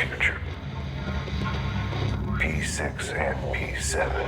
future. P6 and P7.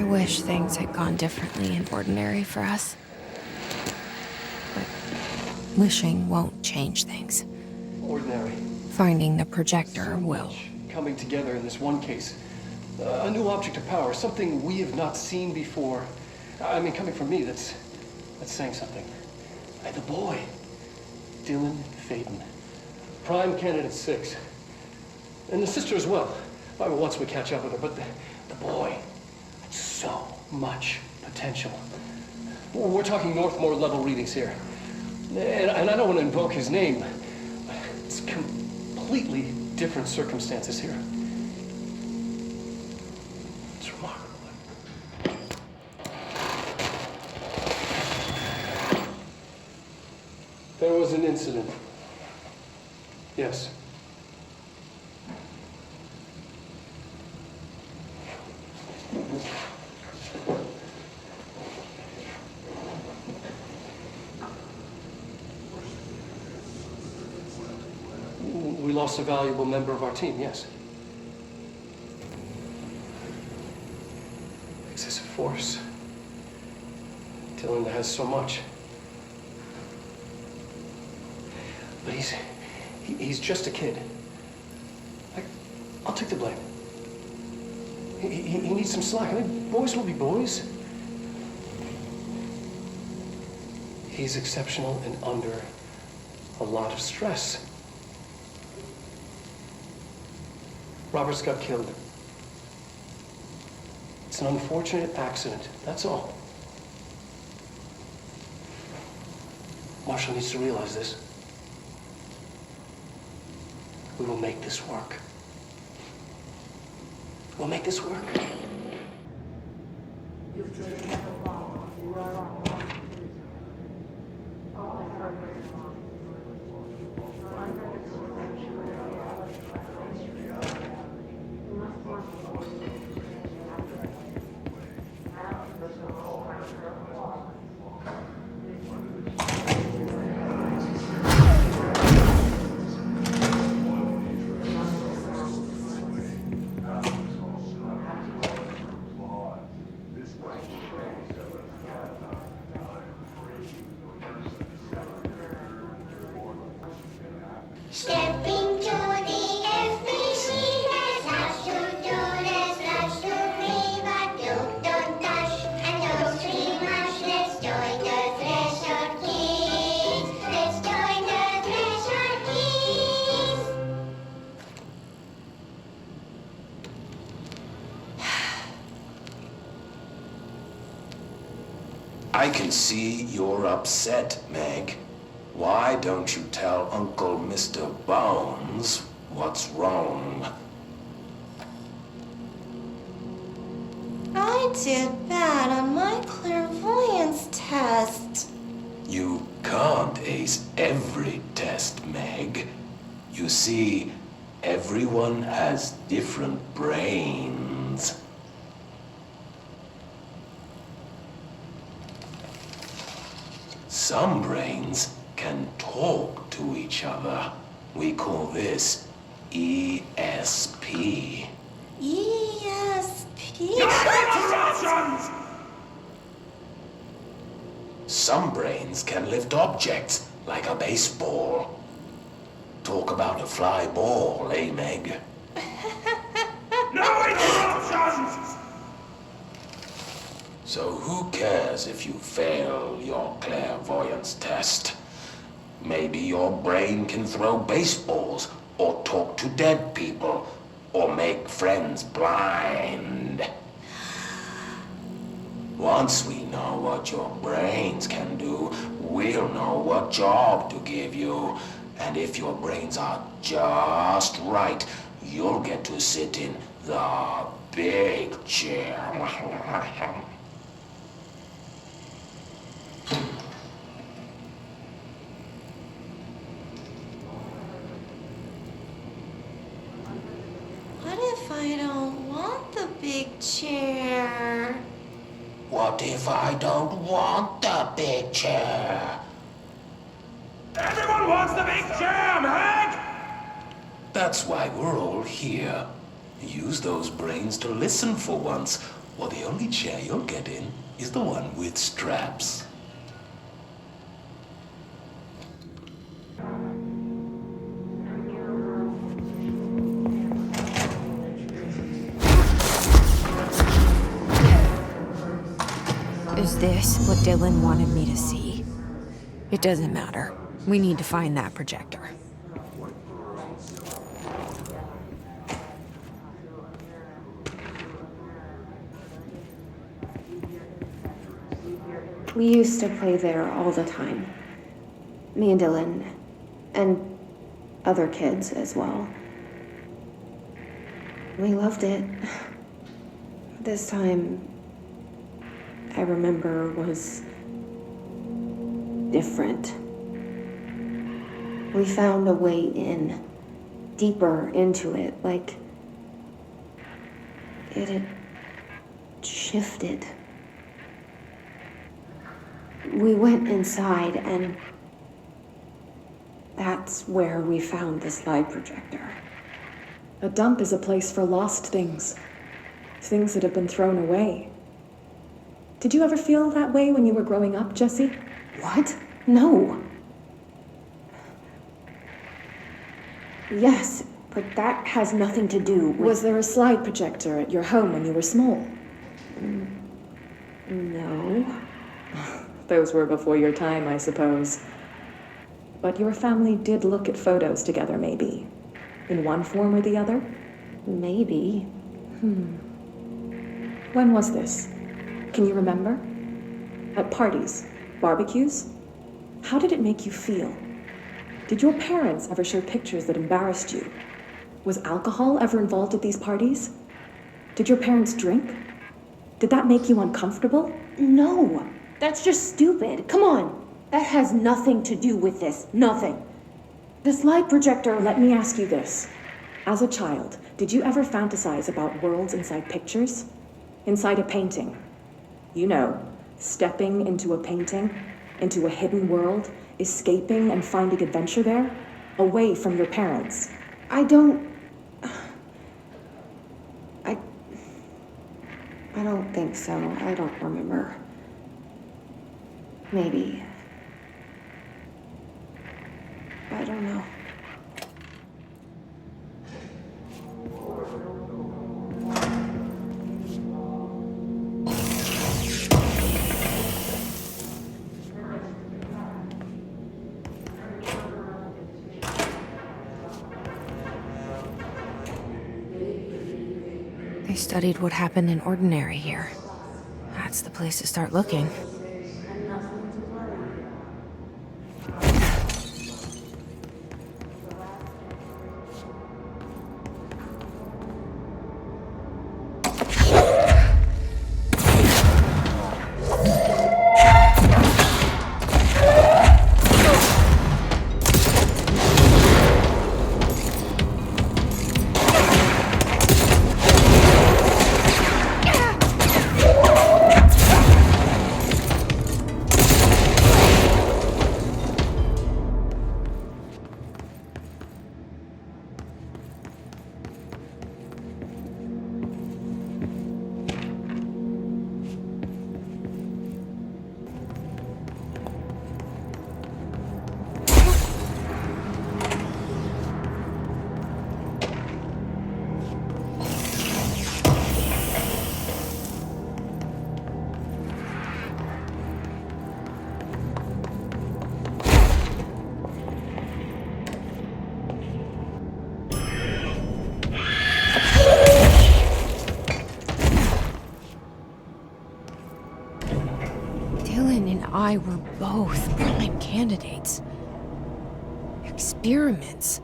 Wish things had gone differently and ordinary for us. But wishing won't change things. Ordinary. Finding the projector will. Coming together in this one case. A new object of power, something we have not seen before. I mean, coming from me, that's saying something. The boy, Dylan Faden. Prime candidate 6. And the sister as well. Once we catch up with her, but the boy. So much potential. We're talking Northmore level readings here. And I don't want to invoke his name, but it's completely different circumstances here. It's remarkable. There was an incident. Yes. We lost a valuable member of our team, yes. Excessive force. Dylan has so much. But he's just a kid. I'll take the blame. He needs some slack. I mean, boys will be boys. He's exceptional and under a lot of stress. Robert's got killed. It's an unfortunate accident, that's all. Marshall needs to realize this. We will make this work. We'll make this work. Stepping to the FBC, there's lots to do, there's lots to read, but don't dash and don't scream much. Let's join the Thresher Kids. Let's join the Thresher Kids. I can see you're upset, Meg. Why don't you tell Uncle Mr. Bones what's wrong? I did bad on my clairvoyance test. You can't ace every test, Meg. You see, everyone has different brains. Some brains can talk to each other. We call this ESP. ESP? Some brains can lift objects like a baseball. Talk about a fly ball, eh, Meg? No interruptions! So who cares if you fail your clairvoyance test? Maybe your brain can throw baseballs, or talk to dead people, or make friends blind. Once we know what your brains can do, we'll know what job to give you. And if your brains are just right, you'll get to sit in the big chair. What if I don't want the big chair? What if I don't want the big chair? Everyone wants the big chair, Meg! That's why we're all here. Use those brains to listen for once, or the only chair you'll get in is the one with straps. Is this what Dylan wanted me to see? It doesn't matter. We need to find that projector. We used to play there all the time. Me and Dylan, and other kids as well. We loved it. This time, I remember, was different. We found a way in, deeper into it, like it had shifted. We went inside, and that's where we found the slide projector. A dump is a place for lost things. Things that have been thrown away. Did you ever feel that way when you were growing up, Jessie? What? No. Yes, but that has nothing to do with... Was there a slide projector at your home when you were small? No. Those were before your time, I suppose. But your family did look at photos together, maybe. In one form or the other? Maybe. When was this? Can you remember? At parties? Barbecues? How did it make you feel? Did your parents ever show pictures that embarrassed you? Was alcohol ever involved at these parties? Did your parents drink? Did that make you uncomfortable? No. That's just stupid. Come on. That has nothing to do with this. Nothing. The slide projector. Let me ask you this. As a child, did you ever fantasize about worlds inside pictures? Inside a painting? You know, stepping into a painting, into a hidden world, escaping and finding adventure there, away from your parents. I don't think so. I don't remember. Maybe. I don't know. studied what happened in Ordinary here. That's the place to start looking. Dylan and I were both prime candidates. Experiments.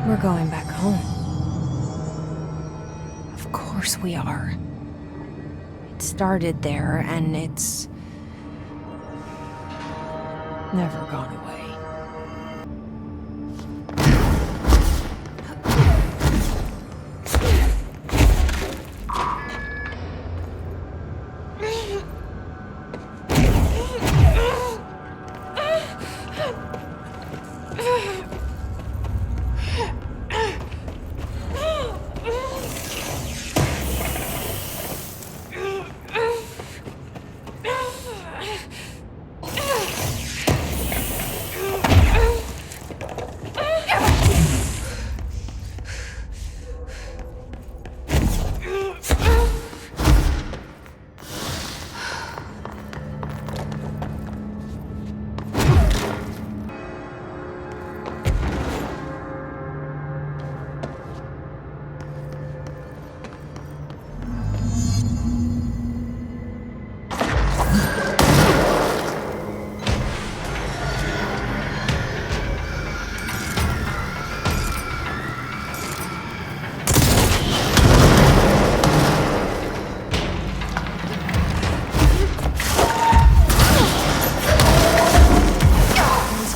We're going back home. Of course we are. It started there, and it's never gone away.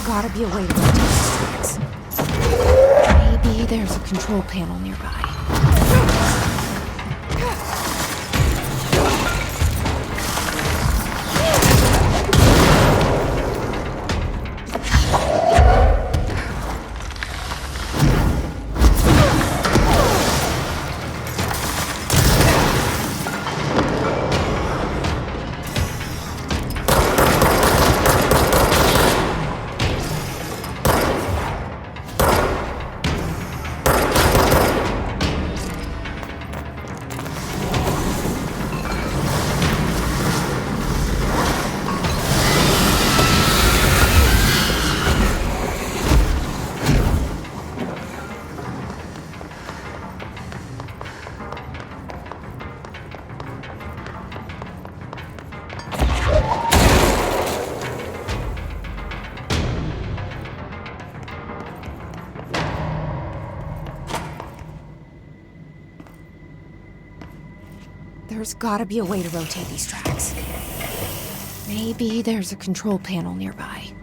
Gotta be a way to rotate the sticks. Maybe there's a control panel nearby. There's gotta be a way to rotate these tracks. Maybe there's a control panel nearby.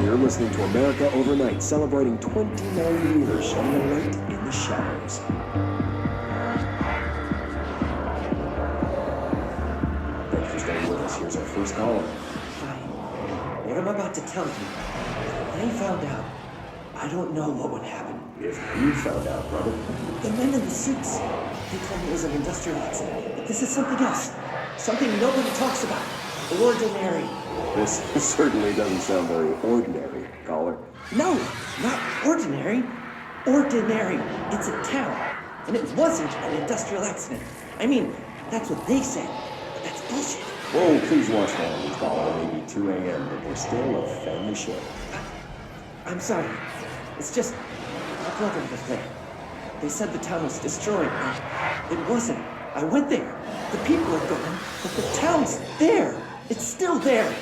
You're listening to America Overnight, celebrating 29 years shining a light in the shadows. as our first caller. Fine. What I'm about to tell you, if they found out, I don't know what would happen. If you found out, brother. The men in the suits, they told me it was an industrial accident. But this is something else. Something nobody talks about. Ordinary. This certainly doesn't sound very ordinary, caller. No, not ordinary. Ordinary. It's a town. And it wasn't an industrial accident. I mean, that's what they said. But that's bullshit. Whoa, please watch the language, caller. It may be 2 a.m., but we're still a family show. I'm sorry. It's just, my brother was there. They said the town was destroyed. It wasn't. I went there. The people are gone, but the town's there. It's still there.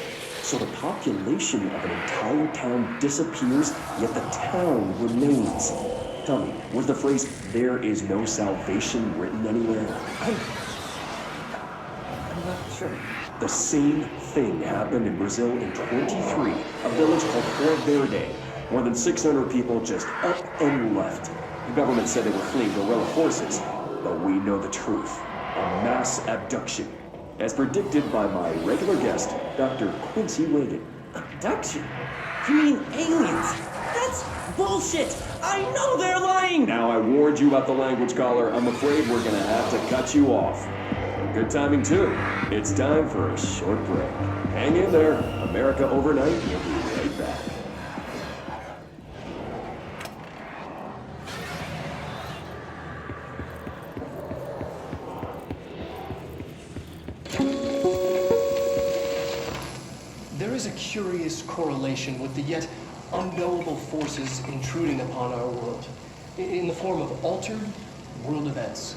So the population of an entire town disappears, yet the town remains. Tell me, was the phrase, "there is no salvation," written anywhere? I'm not sure. The same thing happened in Brazil in 23, a village called Fort Verde. More than 600 people just up and left. The government said they were fleeing guerrilla forces, but we know the truth. A mass abduction, as predicted by my regular guest, Dr. Quincy Reagan. Abduction? You mean aliens? That's bullshit! I know they're lying! Now I warned you about the language, caller. I'm afraid we're gonna have to cut you off. Good timing, too. It's time for a short break. Hang in there. America Overnight will be right back. There is a curious correlation with the yet unknowable forces intruding upon our world in the form of altered world events.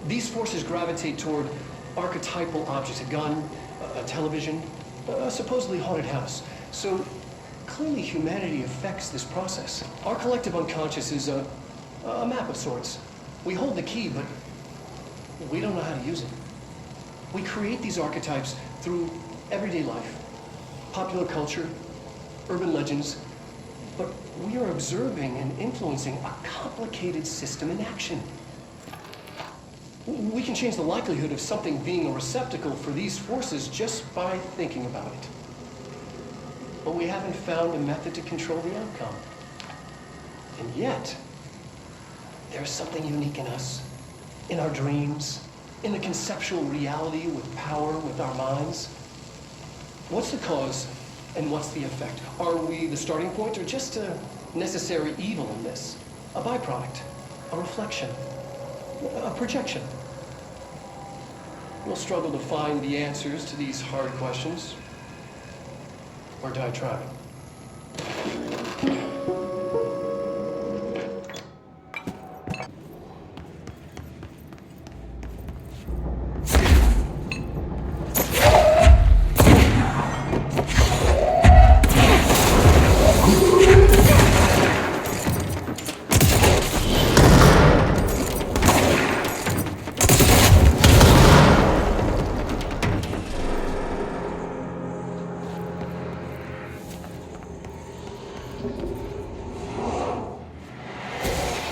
These forces gravitate toward archetypal objects, a gun, a television, a supposedly haunted house. So clearly humanity affects this process. Our collective unconscious is a map of sorts. We hold the key, but we don't know how to use it. We create these archetypes through everyday life, popular culture, urban legends, but we are observing and influencing a complicated system in action. We can change the likelihood of something being a receptacle for these forces just by thinking about it. But we haven't found a method to control the outcome. And yet, there's something unique in us, in our dreams, in the conceptual reality with power with our minds. What's the cause and what's the effect? Are we the starting point or just a necessary evil in this? A byproduct, a reflection, a projection? We'll struggle to find the answers to these hard questions, or die trying.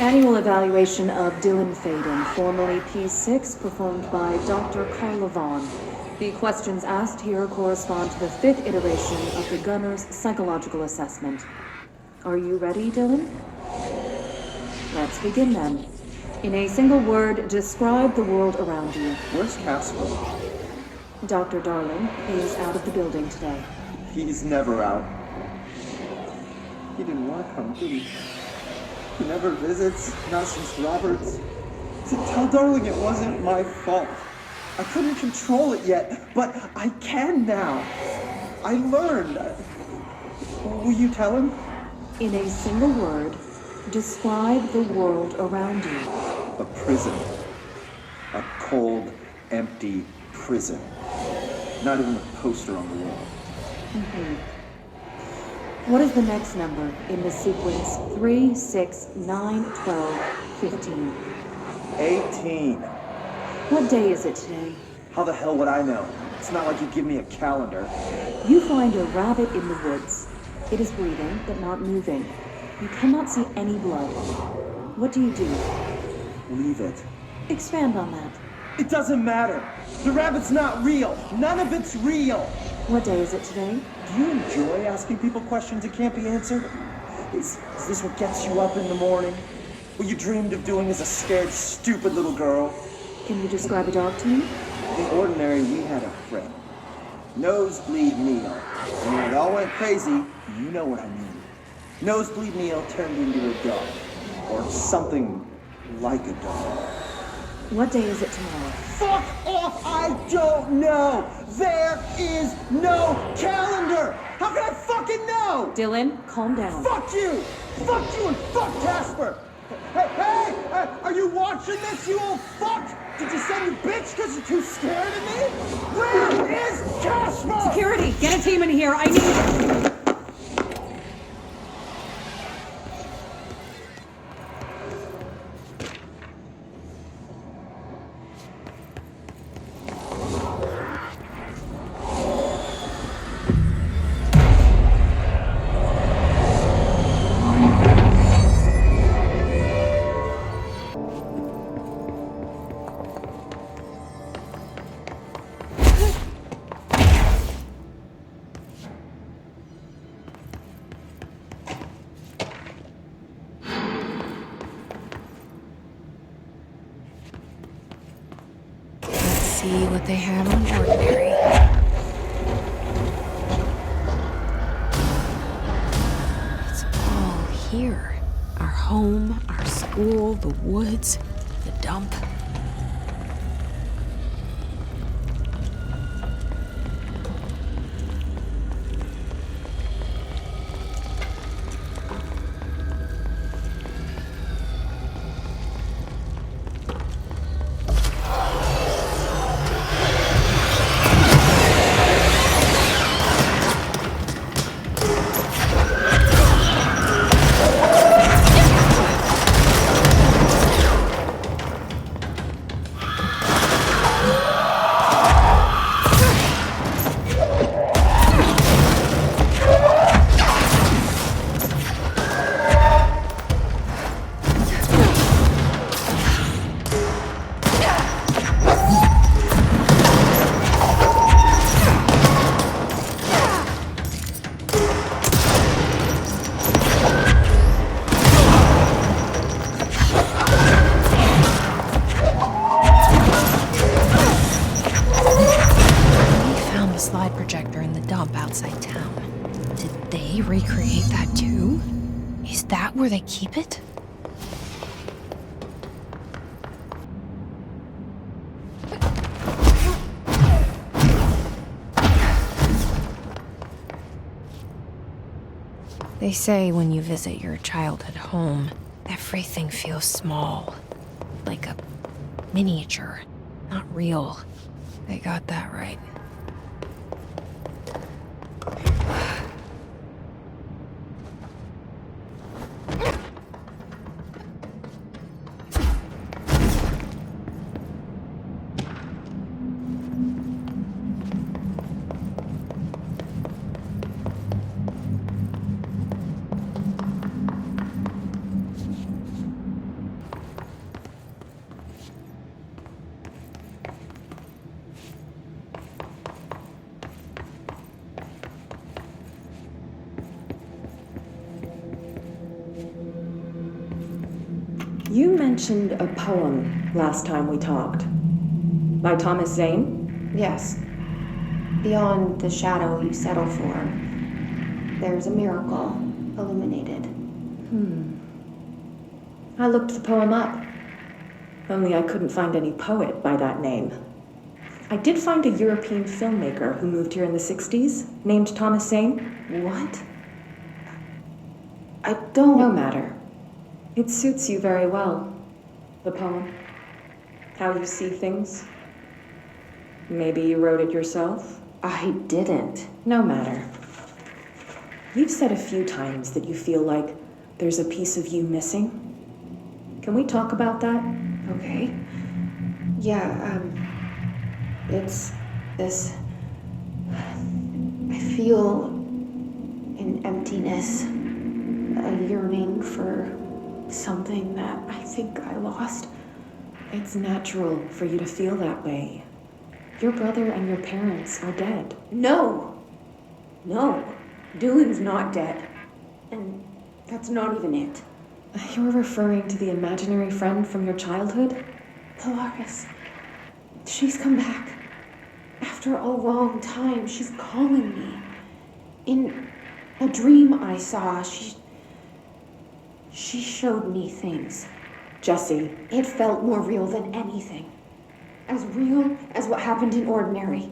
Annual evaluation of Dylan Faden, formerly P6, performed by Dr. Carla Vaughn. The questions asked here correspond to the 5th iteration of the Gunner's psychological assessment. Are you ready, Dylan? Let's begin then. In a single word, describe the world around you. Where's Casper? Dr. Darling is out of the building today. He's never out. He didn't want to come, did he? He never visits, not since Roberts. Tell Darling it wasn't my fault. I couldn't control it yet, but I can now. I learned. Will you tell him? In a single word, describe the world around you. A prison. A cold, empty prison. Not even a poster on the wall. What is the next number in the sequence 3, 6, 9, 12, 15? 18. What day is it today? How the hell would I know? It's not like you give me a calendar. You find a rabbit in the woods. It is breathing, but not moving. You cannot see any blood. What do? Leave it. Expand on that. It doesn't matter. The rabbit's not real. None of it's real. What day is it today? Do you enjoy asking people questions that can't be answered? Is this what gets you up in the morning? What you dreamed of doing as a scared, stupid little girl? Can you describe a dog to me? In the ordinary, we had a friend. Nosebleed Neil. And when it all went crazy, you know what I mean. Nosebleed Neil turned into a dog. Or something like a dog. What day is it tomorrow? Fuck off! I don't know! There is no calendar! How can I fucking know? Dylan, calm down. Fuck you! Fuck you and fuck Casper! Hey! Are you watching this, you old fuck? Did you send your bitch because you're too scared of me? Where is Casper? Security, get a team in here. I need... See what they have on ordinary. It's all here. Our home, our school, the woods, the dump. Recreate that too? Is that where they keep it? They say when you visit your childhood home, everything feels small, like a miniature, not real. They got that right. You mentioned a poem last time we talked. By Thomas Zane? Yes. Beyond the shadow you settle for, there's a miracle illuminated. I looked the poem up. Only I couldn't find any poet by that name. I did find a European filmmaker who moved here in the 60s, named Thomas Zane. What? I don't... No matter. It suits you very well, the poem. How you see things. Maybe you wrote it yourself? I didn't. No matter. You've said a few times that you feel like there's a piece of you missing. Can we talk about that? Okay. Yeah, it's this... I feel an emptiness, a yearning for something that I think I lost. It's natural for you to feel that way. Your brother and your parents are dead. No! No. Dylan's not dead. And that's not even it. You're referring to the imaginary friend from your childhood? Polaris. She's come back. After a long time, she's calling me. In a dream I saw, she showed me things. Jesse. It felt more real than anything. As real as what happened in Ordinary.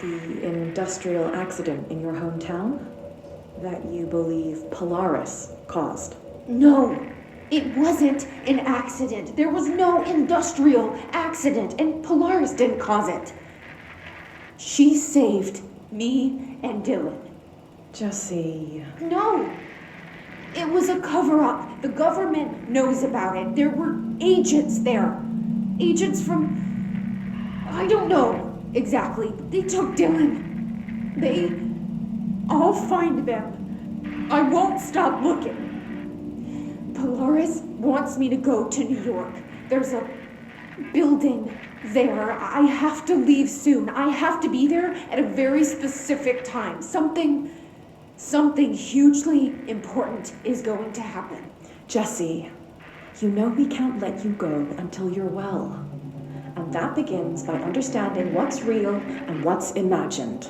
The industrial accident in your hometown? That you believe Polaris caused? No, it wasn't an accident. There was no industrial accident, and Polaris didn't cause it. She saved me and Dylan. Jesse. No, it was a cover-up. The government knows about it. There were agents there. Agents from... I don't know exactly. They took Dylan. I'll find them. I won't stop looking. Polaris wants me to go to New York. There's a building there. I have to leave soon. I have to be there at a very specific time. Something hugely important is going to happen. Jesse, you know we can't let you go until you're well. And that begins by understanding what's real and what's imagined.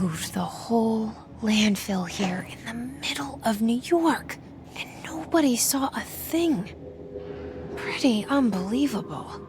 Moved the whole landfill here in the middle of New York, and nobody saw a thing. Pretty unbelievable.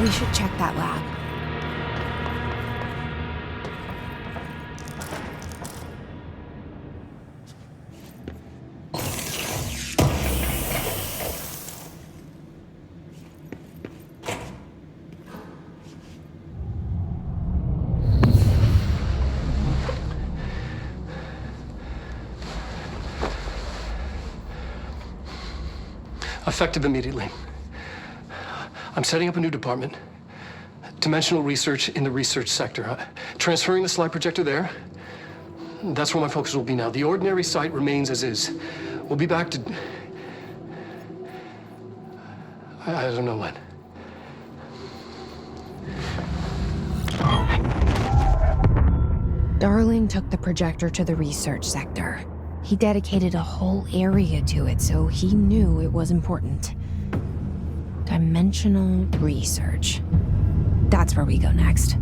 We should check that lab. Effective immediately. I'm setting up a new department. Dimensional research in the research sector. Transferring the slide projector there. That's where my focus will be now. The Ordinary site remains as is. We'll be back to I don't know when. Darling took the projector to the research sector. He dedicated a whole area to it, so he knew it was important. Dimensional research. That's where we go next.